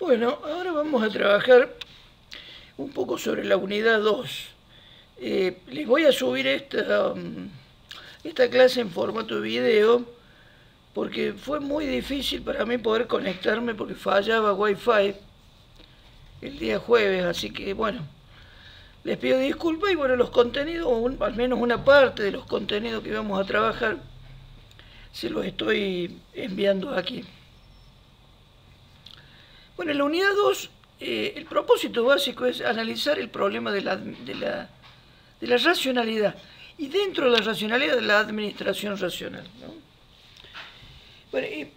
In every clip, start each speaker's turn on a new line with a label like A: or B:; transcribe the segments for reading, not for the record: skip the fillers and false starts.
A: Bueno, ahora vamos a trabajar un poco sobre la unidad 2. Les voy a subir esta clase en formato de video porque fue muy difícil para mí poder conectarme porque fallaba Wi-Fi el día jueves, así que bueno, les pido disculpas y bueno, los contenidos, al menos una parte de los contenidos que vamos a trabajar, se los estoy enviando aquí. Bueno, en la unidad 2, el propósito básico es analizar el problema de la racionalidad y dentro de la racionalidad de la administración racional, ¿no? Bueno, y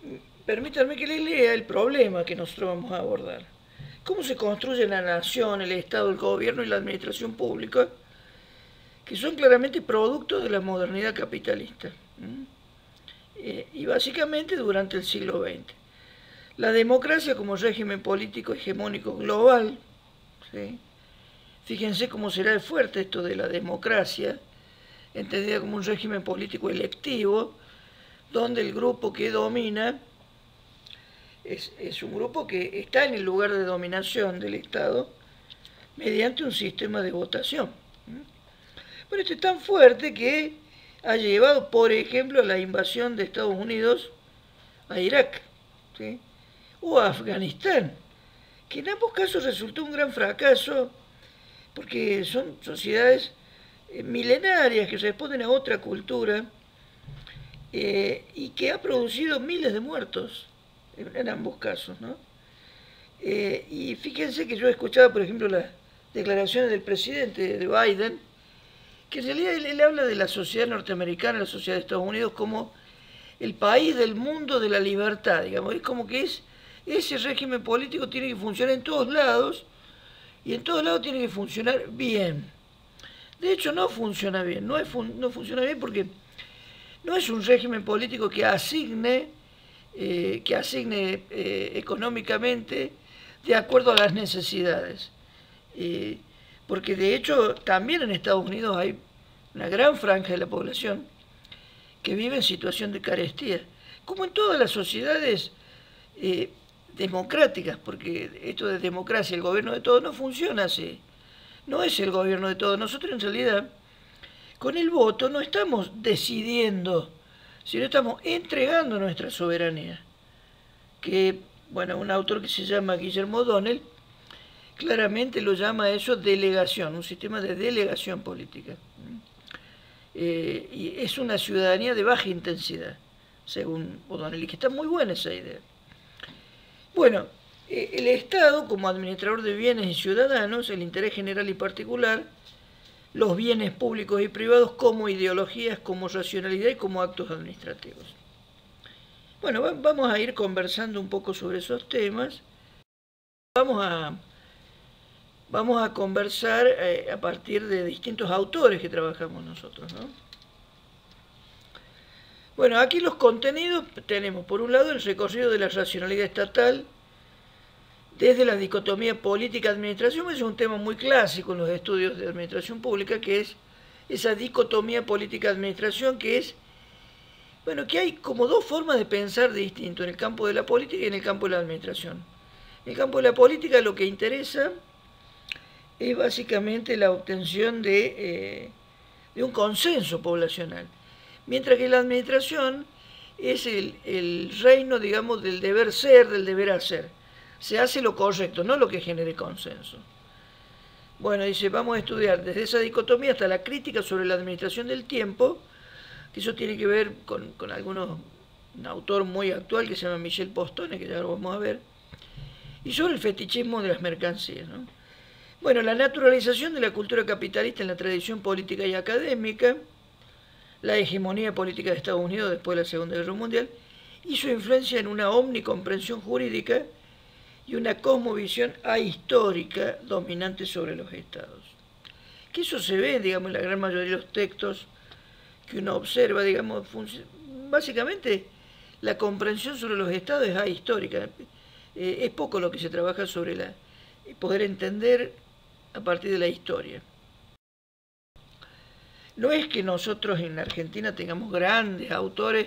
A: permítanme que les lea el problema que nosotros vamos a abordar. ¿Cómo se construye la nación, el Estado, el gobierno y la administración pública, que son claramente productos de la modernidad capitalista? Y básicamente durante el siglo XX. La democracia como régimen político hegemónico global, ¿sí? Fíjense cómo será de fuerte esto de la democracia, entendida como un régimen político electivo, donde el grupo que domina es un grupo que está en el lugar de dominación del Estado mediante un sistema de votación. Bueno, esto es tan fuerte que ha llevado, por ejemplo, a la invasión de Estados Unidos a Irak, ¿sí? O a Afganistán, que en ambos casos resultó un gran fracaso porque son sociedades milenarias que responden a otra cultura y que ha producido miles de muertos en ambos casos, ¿no? Y fíjense que yo escuchaba, por ejemplo, las declaraciones del presidente de Biden, que en realidad él habla de la sociedad norteamericana, la sociedad de Estados Unidos, como el país del mundo de la libertad, digamos. Es como que ese régimen político tiene que funcionar en todos lados y en todos lados tiene que funcionar bien. De hecho, no funciona bien, no funciona bien porque no es un régimen político que asigne económicamente de acuerdo a las necesidades. Porque de hecho también en Estados Unidos hay una gran franja de la población que vive en situación de carestía, como en todas las sociedades democráticas, porque esto de democracia, el gobierno de todos, no funciona así. No es el gobierno de todos. Nosotros en realidad con el voto no estamos decidiendo, sino estamos entregando nuestra soberanía. Que, bueno, un autor que se llama Guillermo O'Donnell claramente lo llama eso delegación, un sistema de delegación política. Y es una ciudadanía de baja intensidad, según O'Donnell, y que está muy buena esa idea. Bueno, el Estado como administrador de bienes y ciudadanos, el interés general y particular, los bienes públicos y privados como ideologías, como racionalidad y como actos administrativos. Bueno, vamos a ir conversando un poco sobre esos temas. Vamos a conversar a partir de distintos autores que trabajamos nosotros, ¿no? Bueno, aquí los contenidos tenemos, por un lado, el recorrido de la racionalidad estatal desde la dicotomía política-administración. Es un tema muy clásico en los estudios de administración pública, que es esa dicotomía política-administración, que es, bueno, que hay como dos formas de pensar distinto en el campo de la política y en el campo de la administración. En el campo de la política lo que interesa es básicamente la obtención de un consenso poblacional, mientras que la administración es el reino, digamos, del deber ser, del deber hacer. Se hace lo correcto, no lo que genere consenso. Bueno, dice, vamos a estudiar desde esa dicotomía hasta la crítica sobre la administración del tiempo, que eso tiene que ver con un autor muy actual que se llama Michel Postone, que ya lo vamos a ver, y sobre el fetichismo de las mercancías, ¿no? Bueno, la naturalización de la cultura capitalista en la tradición política y académica, la hegemonía política de Estados Unidos después de la Segunda Guerra Mundial, y su influencia en una omnicomprensión jurídica y una cosmovisión ahistórica dominante sobre los estados. Que eso se ve, digamos, en la gran mayoría de los textos que uno observa, digamos, básicamente la comprensión sobre los estados es ahistórica. Es poco lo que se trabaja sobre poder entender a partir de la historia. No es que nosotros en la Argentina tengamos grandes autores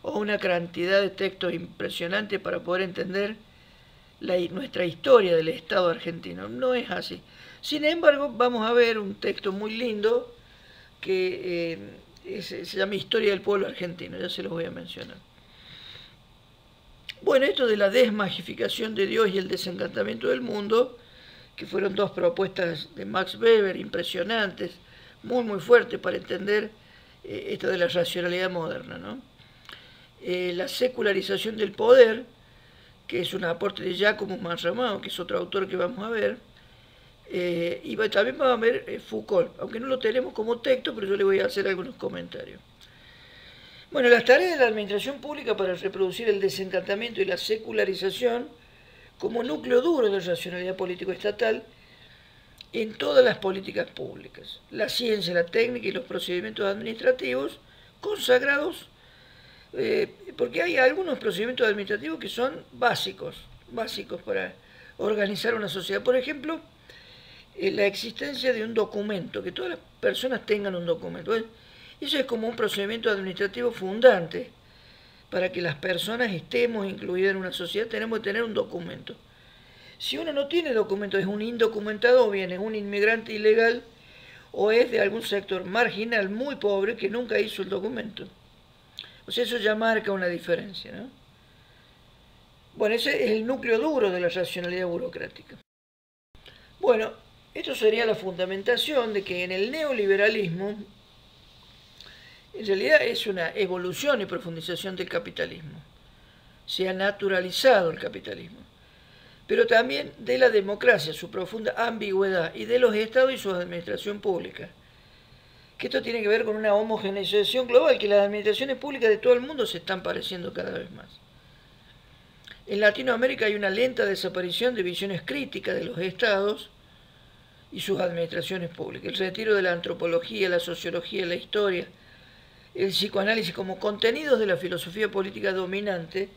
A: o una cantidad de textos impresionantes para poder entender nuestra historia del Estado argentino. No es así. Sin embargo, vamos a ver un texto muy lindo que se llama Historia del Pueblo Argentino, ya se los voy a mencionar. Bueno, esto de la desmagificación de Dios y el desencantamiento del mundo, que fueron dos propuestas de Max Weber impresionantes, muy fuertes para entender esto de la racionalidad moderna, ¿no? La secularización del poder, que es un aporte de Giacomo Manramao, que es otro autor que vamos a ver, y también vamos a ver Foucault, aunque no lo tenemos como texto, pero yo le voy a hacer algunos comentarios. Bueno, las tareas de la administración pública para reproducir el desencantamiento y la secularización como núcleo duro de la racionalidad político-estatal en todas las políticas públicas. La ciencia, la técnica y los procedimientos administrativos consagrados, porque hay algunos procedimientos administrativos que son básicos para organizar una sociedad. Por ejemplo, la existencia de un documento, que todas las personas tengan un documento. Eso es como un procedimiento administrativo fundante. Para que las personas estemos incluidas en una sociedad tenemos que tener un documento. Si uno no tiene documento, es un indocumentado, o bien es un inmigrante ilegal, o es de algún sector marginal muy pobre que nunca hizo el documento. O sea, eso ya marca una diferencia, ¿no? Bueno, ese es el núcleo duro de la racionalidad burocrática. Bueno, esto sería la fundamentación de que en el neoliberalismo, en realidad es una evolución y profundización del capitalismo. Se ha naturalizado el capitalismo. Pero también de la democracia, su profunda ambigüedad, y de los estados y su administración pública. Que esto tiene que ver con una homogeneización global, que las administraciones públicas de todo el mundo se están pareciendo cada vez más. En Latinoamérica hay una lenta desaparición de visiones críticas de los estados y sus administraciones públicas. El retiro de la antropología, la sociología, la historia, el psicoanálisis como contenidos de la filosofía política dominante,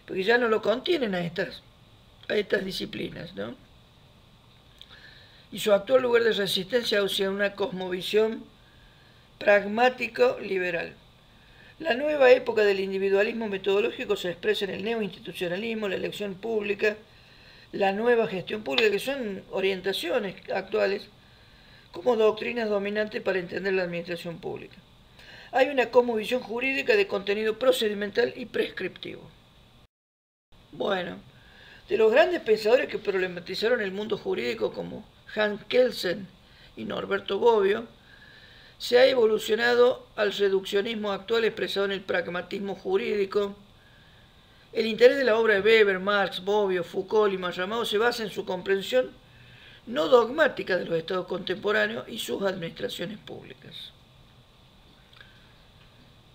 A: porque ya no lo contienen a estas disciplinas, ¿no? Y su actual lugar de resistencia hacia una cosmovisión pragmático-liberal. La nueva época del individualismo metodológico se expresa en el neoinstitucionalismo, la elección pública, la nueva gestión pública, que son orientaciones actuales como doctrinas dominantes para entender la administración pública. Hay una cosmovisión jurídica de contenido procedimental y prescriptivo. Bueno, de los grandes pensadores que problematizaron el mundo jurídico como Hans Kelsen y Norberto Bobbio, se ha evolucionado al reduccionismo actual expresado en el pragmatismo jurídico. El interés de la obra de Weber, Marx, Bobbio, Foucault y Manramao se basa en su comprensión no dogmática de los estados contemporáneos y sus administraciones públicas.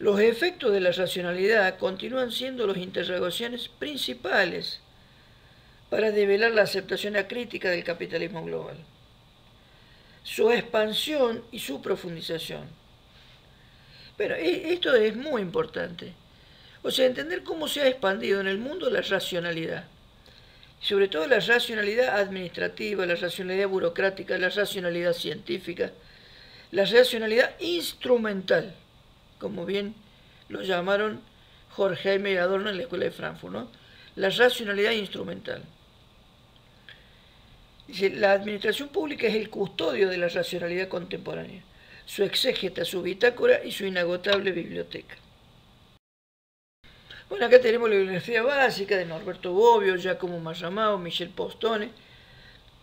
A: Los efectos de la racionalidad continúan siendo las interrogaciones principales para develar la aceptación acrítica del capitalismo global, su expansión y su profundización. Pero esto es muy importante. O sea, entender cómo se ha expandido en el mundo la racionalidad. Sobre todo la racionalidad administrativa, la racionalidad burocrática, la racionalidad científica, la racionalidad instrumental, como bien lo llamaron Horkheimer y Adorno en la Escuela de Frankfurt, ¿no? La racionalidad instrumental. Dice, la administración pública es el custodio de la racionalidad contemporánea, su exégeta, su bitácora y su inagotable biblioteca. Bueno, acá tenemos la bibliografía básica de Norberto Bobbio, Giacomo Manramao, Michel Postone,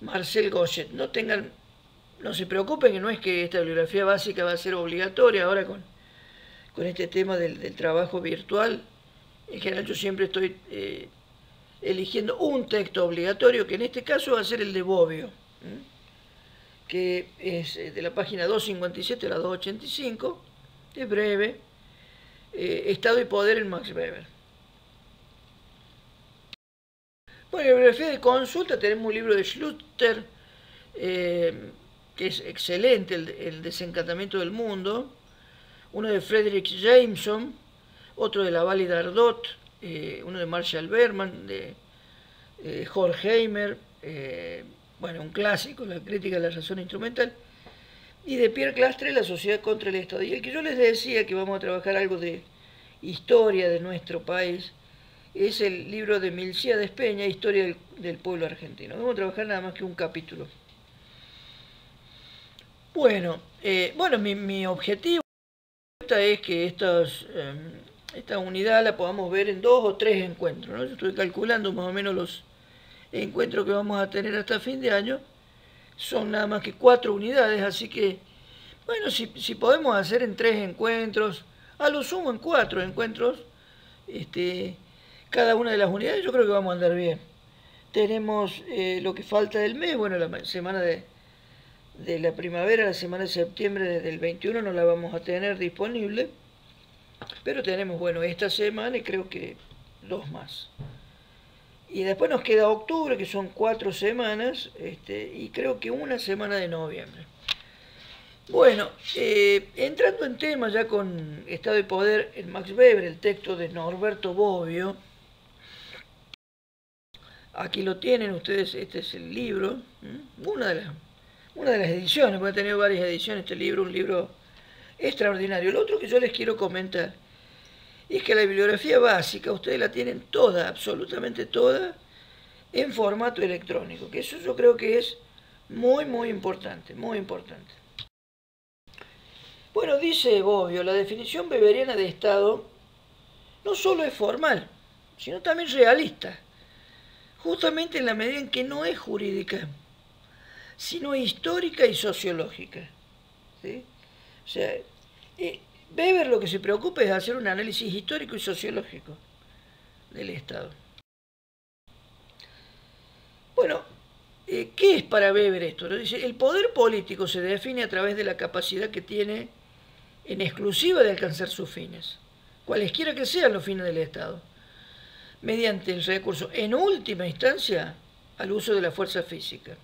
A: Marcel Gauchet. No se preocupen, que no es que esta bibliografía básica va a ser obligatoria ahora con este tema del trabajo virtual. En general yo siempre estoy eligiendo un texto obligatorio, que en este caso va a ser el de Bobbio, que es de la página 257 a la 285, es breve, Estado y Poder en Max Weber. Bueno, en la bibliografía de consulta tenemos un libro de Schluter, que es excelente, el desencantamiento del mundo, uno de Frederick Jameson, otro de Laval y Dardot, uno de Marshall Berman, de Horkheimer, bueno, un clásico, la crítica de la razón instrumental, y de Pierre Clastre, La sociedad contra el Estado. Y el que yo les decía que vamos a trabajar algo de historia de nuestro país, es el libro de Milcíades Peña, Historia del Pueblo Argentino. Vamos a trabajar nada más que un capítulo. Bueno, mi objetivo es que esta unidad la podamos ver en 2 o 3 encuentros, ¿no? Yo estoy calculando más o menos los encuentros que vamos a tener hasta fin de año. Son nada más que 4 unidades, así que, bueno, si podemos hacer en 3 encuentros, a lo sumo en 4 encuentros, cada una de las unidades, yo creo que vamos a andar bien. Tenemos lo que falta del mes, bueno, la semana de la primavera, la semana de septiembre desde el 21 no la vamos a tener disponible, pero tenemos, bueno, esta semana y creo que 2 más. Y después nos queda octubre, que son 4 semanas, y creo que una semana de noviembre. Bueno, entrando en tema ya con Estado y Poder en Max Weber, el texto de Norberto Bobbio. Aquí lo tienen ustedes, este es el libro, una de las ediciones, porque ha tenido varias ediciones este libro, un libro extraordinario. Lo otro que yo les quiero comentar es que la bibliografía básica ustedes la tienen toda, absolutamente toda, en formato electrónico, que eso yo creo que es muy, muy importante, muy importante. Bueno, dice Bobbio, la definición weberiana de Estado no solo es formal, sino también realista, justamente en la medida en que no es jurídica, sino histórica y sociológica, ¿sí? O sea, Weber lo que se preocupa es hacer un análisis histórico y sociológico del Estado. Bueno, ¿qué es para Weber esto? Dice, el poder político se define a través de la capacidad que tiene en exclusiva de alcanzar sus fines, cualesquiera que sean los fines del Estado, mediante el recurso, en última instancia, al uso de la fuerza física.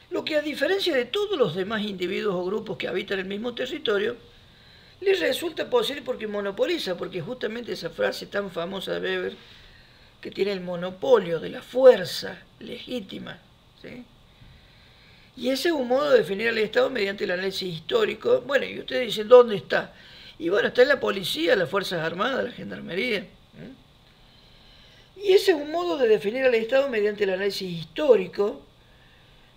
A: Lo que, a diferencia de todos los demás individuos o grupos que habitan el mismo territorio, les resulta posible porque monopoliza, porque justamente esa frase tan famosa de Weber, que tiene el monopolio de la fuerza legítima, ¿sí? Y ese es un modo de definir al Estado mediante el análisis histórico. Bueno, y ustedes dicen, ¿dónde está? Y bueno, está en la policía, las Fuerzas Armadas, la Gendarmería. Y ese es un modo de definir al Estado mediante el análisis histórico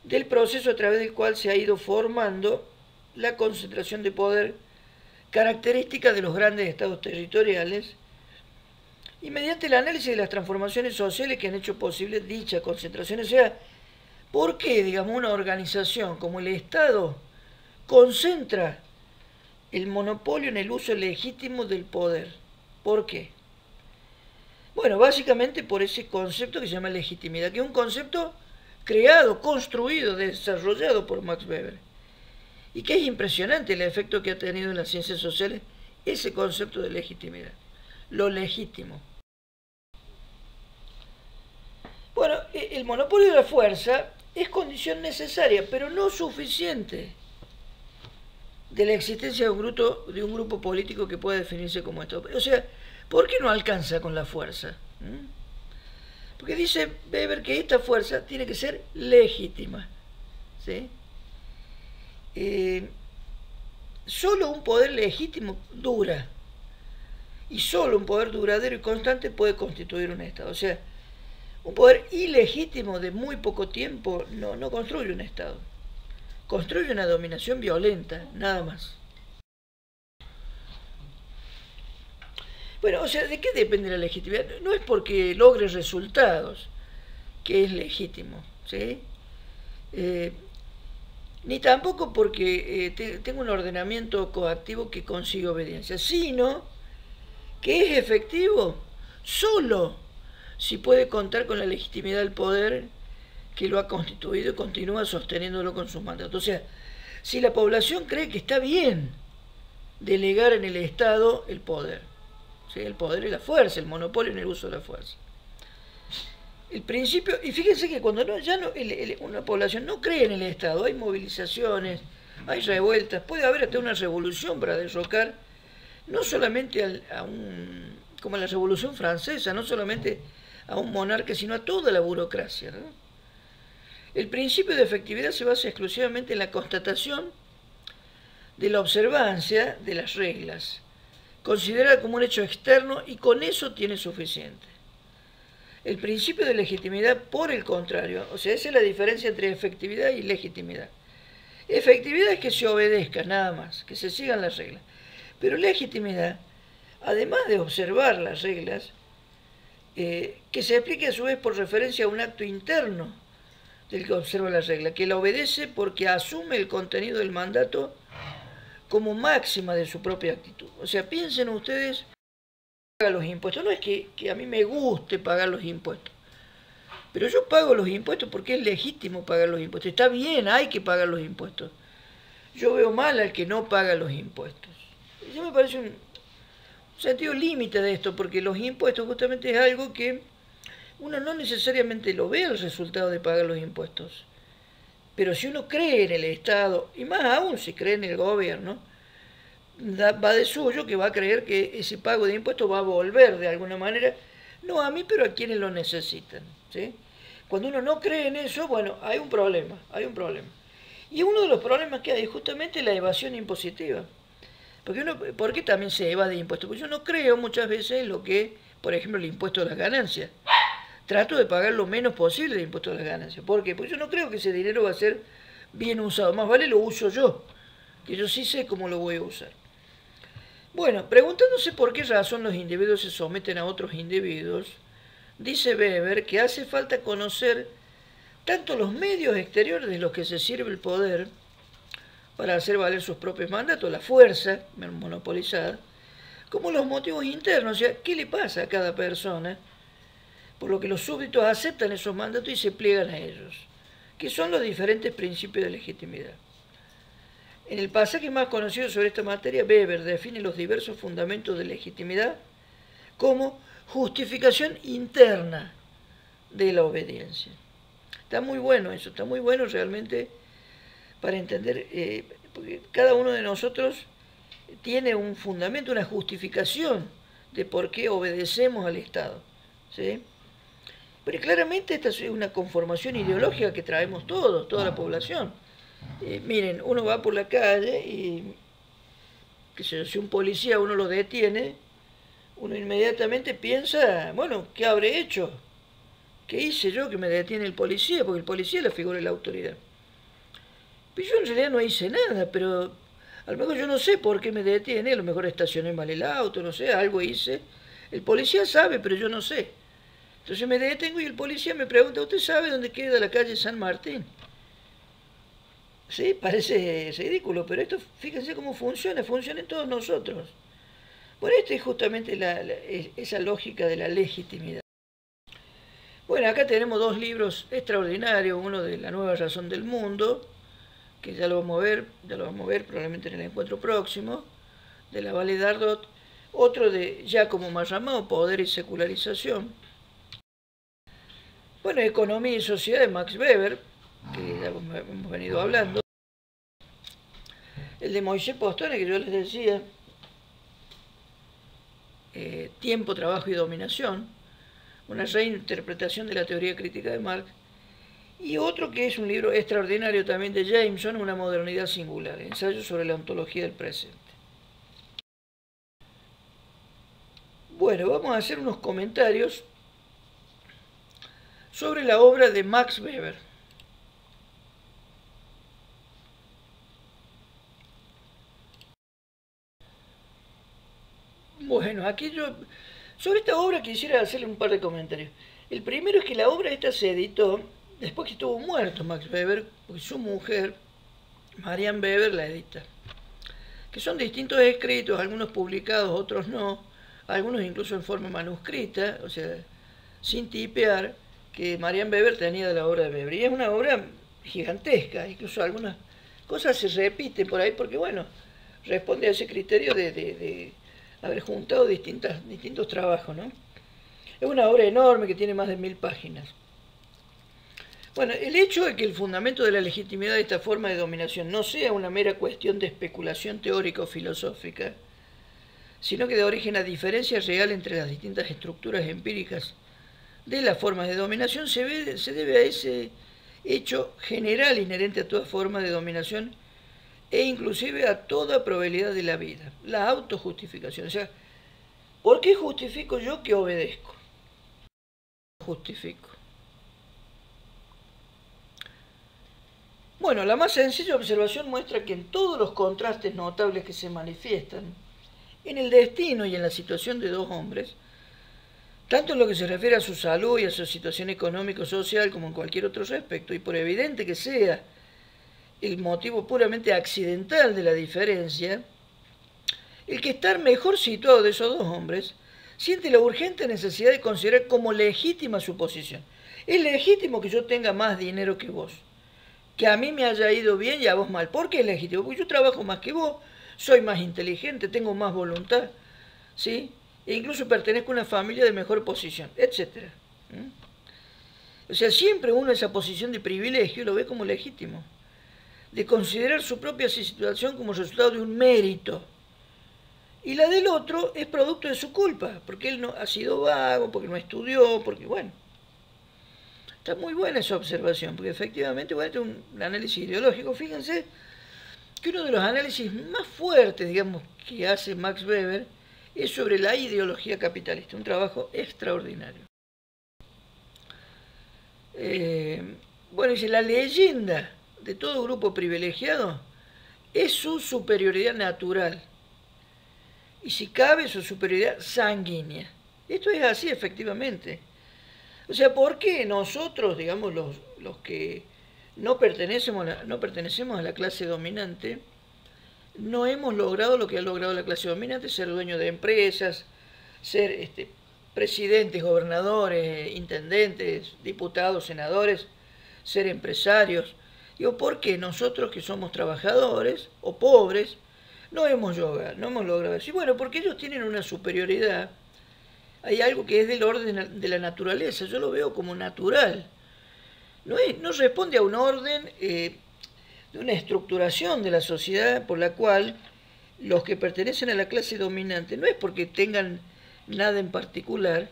A: del proceso a través del cual se ha ido formando la concentración de poder característica de los grandes estados territoriales y mediante el análisis de las transformaciones sociales que han hecho posible dicha concentración. O sea, ¿por qué, digamos, una organización como el Estado concentra el monopolio en el uso legítimo del poder? ¿Por qué? Bueno, básicamente por ese concepto que se llama legitimidad, que es un concepto creado, construido, desarrollado por Max Weber, y que es impresionante el efecto que ha tenido en las ciencias sociales ese concepto de legitimidad, lo legítimo. Bueno, el monopolio de la fuerza es condición necesaria, pero no suficiente, de la existencia de un grupo político que pueda definirse como Estado. O sea, ¿por qué no alcanza con la fuerza? Porque dice Weber que esta fuerza tiene que ser legítima, ¿sí? Solo un poder legítimo dura, y solo un poder duradero y constante puede constituir un Estado. O sea, un poder ilegítimo de muy poco tiempo no construye un Estado, construye una dominación violenta, nada más. Bueno, o sea, ¿de qué depende la legitimidad? No es porque logre resultados que es legítimo, ¿sí? Ni tampoco porque tenga un ordenamiento coactivo que consiga obediencia, sino que es efectivo solo si puede contar con la legitimidad del poder que lo ha constituido y continúa sosteniéndolo con sus mandatos. O sea, si la población cree que está bien delegar en el Estado el poder, ¿sí? El poder y la fuerza, el monopolio en el uso de la fuerza. El principio, y fíjense que cuando una población no cree en el Estado, hay movilizaciones, hay revueltas, puede haber hasta una revolución para derrocar, no solamente como la Revolución Francesa, no solamente a un monarca, sino a toda la burocracia, ¿no? El principio de efectividad se basa exclusivamente en la constatación de la observancia de las reglas, considerada como un hecho externo, y con eso tiene suficiente. El principio de legitimidad, por el contrario, o sea, esa es la diferencia entre efectividad y legitimidad. Efectividad es que se obedezca, nada más, que se sigan las reglas. Pero legitimidad, además de observar las reglas, que se aplique a su vez por referencia a un acto interno del que observa las reglas, que la obedece porque asume el contenido del mandato como máxima de su propia actitud. O sea, piensen ustedes, pagar los impuestos. No es que a mí me guste pagar los impuestos, pero yo pago los impuestos porque es legítimo pagar los impuestos. Está bien, hay que pagar los impuestos. Yo veo mal al que no paga los impuestos. Eso me parece un sentido límite de esto, porque los impuestos justamente es algo que uno no necesariamente lo ve el resultado de pagar los impuestos. Pero si uno cree en el Estado, y más aún si cree en el gobierno, va de suyo que va a creer que ese pago de impuestos va a volver de alguna manera, no a mí, pero a quienes lo necesitan, ¿sí? Cuando uno no cree en eso, bueno, hay un problema, hay un problema. Y uno de los problemas que hay es justamente la evasión impositiva. ¿Por qué también se evade impuestos? Porque yo no creo muchas veces en lo que, por ejemplo, el impuesto a las ganancias. Trato de pagar lo menos posible de impuestos a las ganancias. ¿Por qué? Porque yo no creo que ese dinero va a ser bien usado. Más vale lo uso yo, que yo sí sé cómo lo voy a usar. Bueno, preguntándose por qué razón los individuos se someten a otros individuos, dice Weber que hace falta conocer tanto los medios exteriores de los que se sirve el poder para hacer valer sus propios mandatos, la fuerza monopolizada, como los motivos internos, o sea, qué le pasa a cada persona, por lo que los súbditos aceptan esos mandatos y se pliegan a ellos, que son los diferentes principios de legitimidad. En el pasaje más conocido sobre esta materia, Weber define los diversos fundamentos de legitimidad como justificación interna de la obediencia. Está muy bueno eso, está muy bueno realmente para entender, porque cada uno de nosotros tiene un fundamento, una justificación de por qué obedecemos al Estado, ¿sí? Pero claramente esta es una conformación ideológica que traemos todos, toda la población. Miren, uno va por la calle y si un policía uno lo detiene, uno inmediatamente piensa, bueno, ¿qué habré hecho? ¿Qué hice yo que me detiene el policía? Porque el policía es la figura de la autoridad. Pero yo en realidad no hice nada, pero a lo mejor yo no sé por qué me detiene, a lo mejor estacioné mal el auto, no sé, algo hice. El policía sabe, pero yo no sé. Entonces me detengo y el policía me pregunta, ¿usted sabe dónde queda la calle San Martín? Sí, parece ridículo, pero esto, fíjense cómo funciona en todos nosotros. Bueno, esta es justamente esa lógica de la legitimidad. Bueno, acá tenemos dos libros extraordinarios, uno de La nueva razón del mundo, que ya lo vamos a ver probablemente en el encuentro próximo, de la Vallée d'Ardot, otro de Giacomo Marramao, Poder y Secularización. Bueno, Economía y Sociedad de Max Weber, que ya hemos venido hablando. El de Moisés Postone, que yo les decía, Tiempo, Trabajo y Dominación, una reinterpretación de la teoría crítica de Marx. Y otro que es un libro extraordinario también de Jameson, Una modernidad singular, ensayo sobre la ontología del presente. Bueno, vamos a hacer unos comentarios sobre la obra de Max Weber. Bueno, aquí yo sobre esta obra quisiera hacerle un par de comentarios. El primero es que la obra esta se editó después que estuvo muerto Max Weber, porque su mujer, Marianne Weber, la edita. Que son distintos escritos, algunos publicados, otros no, algunos incluso en forma manuscrita, o sea, sin tipear, que Marianne Weber tenía de la obra de Weber. Y es una obra gigantesca, incluso algunas cosas se repiten por ahí, porque bueno, responde a ese criterio de haber juntado distintos trabajos, ¿no? Es una obra enorme que tiene más de 1000 páginas. Bueno, el hecho de que el fundamento de la legitimidad de esta forma de dominación no sea una mera cuestión de especulación teórica o filosófica, sino que de origen a diferencia real entre las distintas estructuras empíricas de las formas de dominación, se debe a ese hecho general inherente a toda forma de dominación e inclusive a toda probabilidad de la vida, la autojustificación. O sea, ¿por qué justifico yo que obedezco? justifico. Bueno, la más sencilla observación muestra que en todos los contrastes notables que se manifiestan en el destino y en la situación de dos hombres, tanto en lo que se refiere a su salud y a su situación económico-social como en cualquier otro aspecto, y por evidente que sea el motivo puramente accidental de la diferencia, el que estar mejor situado de esos dos hombres siente la urgente necesidad de considerar como legítima su posición. Es legítimo que yo tenga más dinero que vos, que a mí me haya ido bien y a vos mal. ¿Por qué es legítimo? Porque yo trabajo más que vos, soy más inteligente, tengo más voluntad, ¿sí? E incluso pertenezco a una familia de mejor posición, etc. O sea, siempre uno esa posición de privilegio lo ve como legítimo, de considerar su propia situación como resultado de un mérito. Y la del otro es producto de su culpa, porque él no ha sido vago, porque no estudió, porque bueno. Está muy buena esa observación, porque efectivamente, bueno, este es un análisis ideológico. Fíjense que uno de los análisis más fuertes, digamos, que hace Max Weber es sobre la ideología capitalista, un trabajo extraordinario. Bueno, dice, la leyenda de todo grupo privilegiado es su superioridad natural, y si cabe, su superioridad sanguínea. Esto es así, efectivamente. O sea, ¿por qué nosotros, digamos, los que no pertenecemos a la clase dominante, no hemos logrado lo que ha logrado la clase dominante, ser dueños de empresas, ser presidentes, gobernadores, intendentes, diputados, senadores, ser empresarios? Digo, ¿por qué nosotros que somos trabajadores o pobres no hemos logrado decir? Bueno, porque ellos tienen una superioridad. Hay algo que es del orden de la naturaleza, yo lo veo como natural. No responde a un orden de una estructuración de la sociedad por la cual los que pertenecen a la clase dominante no es porque tengan nada en particular,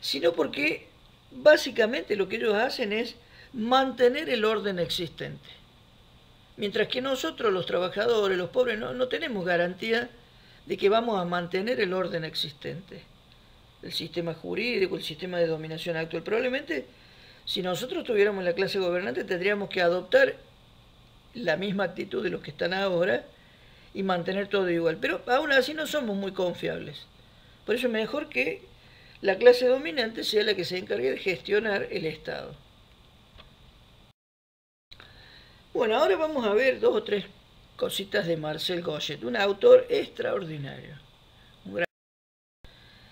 A: sino porque básicamente lo que ellos hacen es mantener el orden existente. Mientras que nosotros, los trabajadores, los pobres, no tenemos garantía de que vamos a mantener el orden existente. El sistema jurídico, el sistema de dominación actual. Probablemente, si nosotros tuviéramos la clase gobernante, tendríamos que adoptar la misma actitud de los que están ahora y mantener todo igual. Pero aún así no somos muy confiables. Por eso es mejor que la clase dominante sea la que se encargue de gestionar el Estado. Bueno, ahora vamos a ver dos o tres cositas de Marcel Goyet, un autor extraordinario.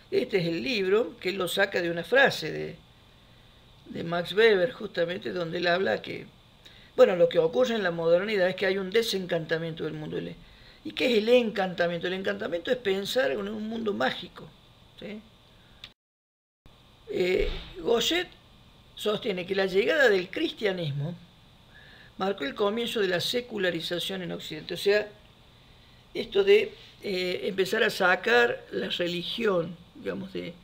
A: Este es el libro que él lo saca de una frase de Max Weber, justamente, donde él habla que, bueno, lo que ocurre en la modernidad es que hay un desencantamiento del mundo. ¿Y qué es el encantamiento? El encantamiento es pensar en un mundo mágico, ¿sí? Goyet sostiene que la llegada del cristianismo marcó el comienzo de la secularización en Occidente, o sea, esto de empezar a sacar la religión, digamos, de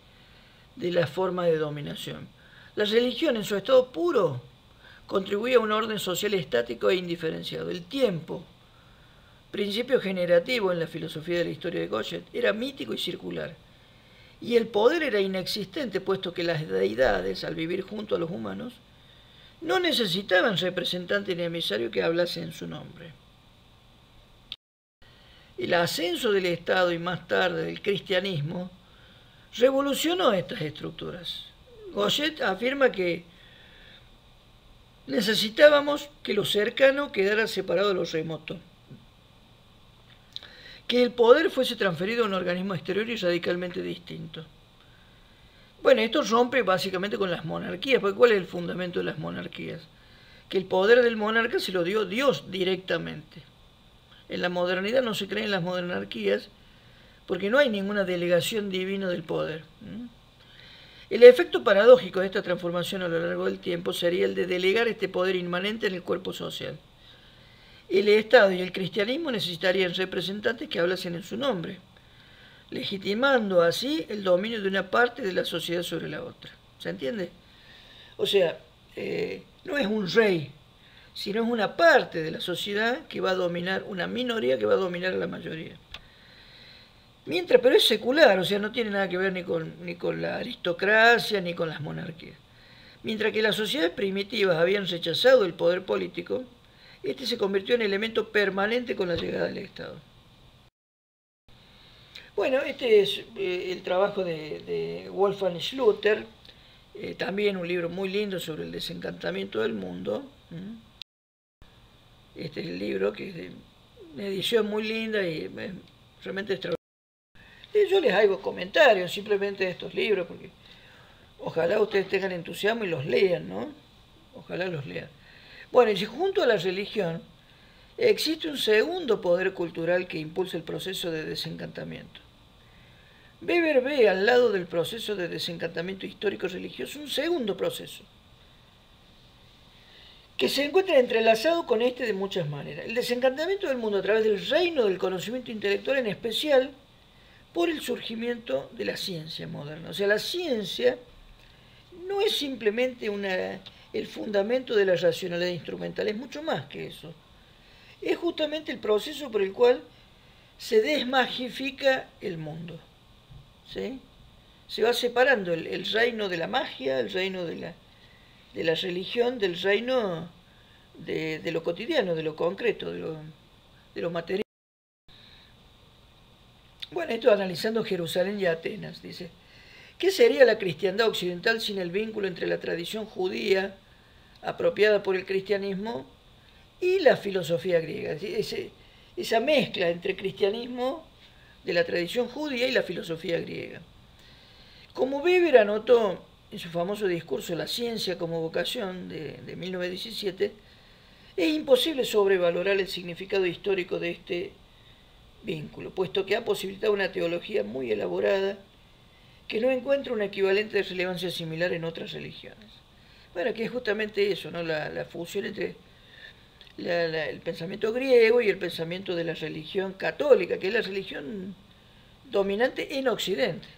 A: la forma de dominación. La religión en su estado puro contribuía a un orden social estático e indiferenciado. El tiempo, principio generativo en la filosofía de la historia de Goyet, era mítico y circular. Y el poder era inexistente, puesto que las deidades, al vivir junto a los humanos, no necesitaban representante ni emisario que hablase en su nombre. El ascenso del Estado y más tarde del cristianismo revolucionó estas estructuras. Goyet afirma que necesitábamos que lo cercano quedara separado de lo remoto, que el poder fuese transferido a un organismo exterior y radicalmente distinto. Bueno, esto rompe básicamente con las monarquías, porque ¿cuál es el fundamento de las monarquías? Que el poder del monarca se lo dio Dios directamente. En la modernidad no se creen las monarquías porque no hay ninguna delegación divina del poder. El efecto paradójico de esta transformación a lo largo del tiempo sería el de delegar este poder inmanente en el cuerpo social. El Estado y el cristianismo necesitarían representantes que hablasen en su nombre, legitimando así el dominio de una parte de la sociedad sobre la otra. ¿Se entiende? O sea, no es un rey, sino es una parte de la sociedad que va a dominar, una minoría que va a dominar a la mayoría. Mientras, pero es secular, o sea, no tiene nada que ver ni con la aristocracia ni con las monarquías. Mientras que las sociedades primitivas habían rechazado el poder político, este se convirtió en elemento permanente con la llegada del Estado. Bueno, este es el trabajo de Wolfgang Schluter, también un libro muy lindo sobre el desencantamiento del mundo. Este es el libro, que es de una edición muy linda y realmente extraordinaria. Yo les hago comentarios simplemente de estos libros, porque ojalá ustedes tengan entusiasmo y los lean, ¿no? Ojalá los lean. Bueno, y junto a la religión, existe un segundo poder cultural que impulsa el proceso de desencantamiento. Weber ve al lado del proceso de desencantamiento histórico-religioso un segundo proceso, que se encuentra entrelazado con este de muchas maneras. El desencantamiento del mundo a través del reino del conocimiento intelectual, en especial por el surgimiento de la ciencia moderna. O sea, la ciencia no es simplemente el fundamento de la racionalidad instrumental, es mucho más que eso. Es justamente el proceso por el cual se desmagifica el mundo. ¿Sí? Se va separando el reino de la magia, el reino de la religión, del reino de lo cotidiano, de lo concreto, de lo material. Bueno, esto analizando Jerusalén y Atenas, dice, ¿qué sería la cristiandad occidental sin el vínculo entre la tradición judía, apropiada por el cristianismo, y la filosofía griega? Esa mezcla entre cristianismo de la tradición judía y la filosofía griega. Como Weber anotó en su famoso discurso La ciencia como vocación de 1917, es imposible sobrevalorar el significado histórico de este vínculo, puesto que ha posibilitado una teología muy elaborada que no encuentra un equivalente de relevancia similar en otras religiones. Bueno, que es justamente eso, ¿no? La fusión entre el pensamiento griego y el pensamiento de la religión católica, que es la religión dominante en Occidente.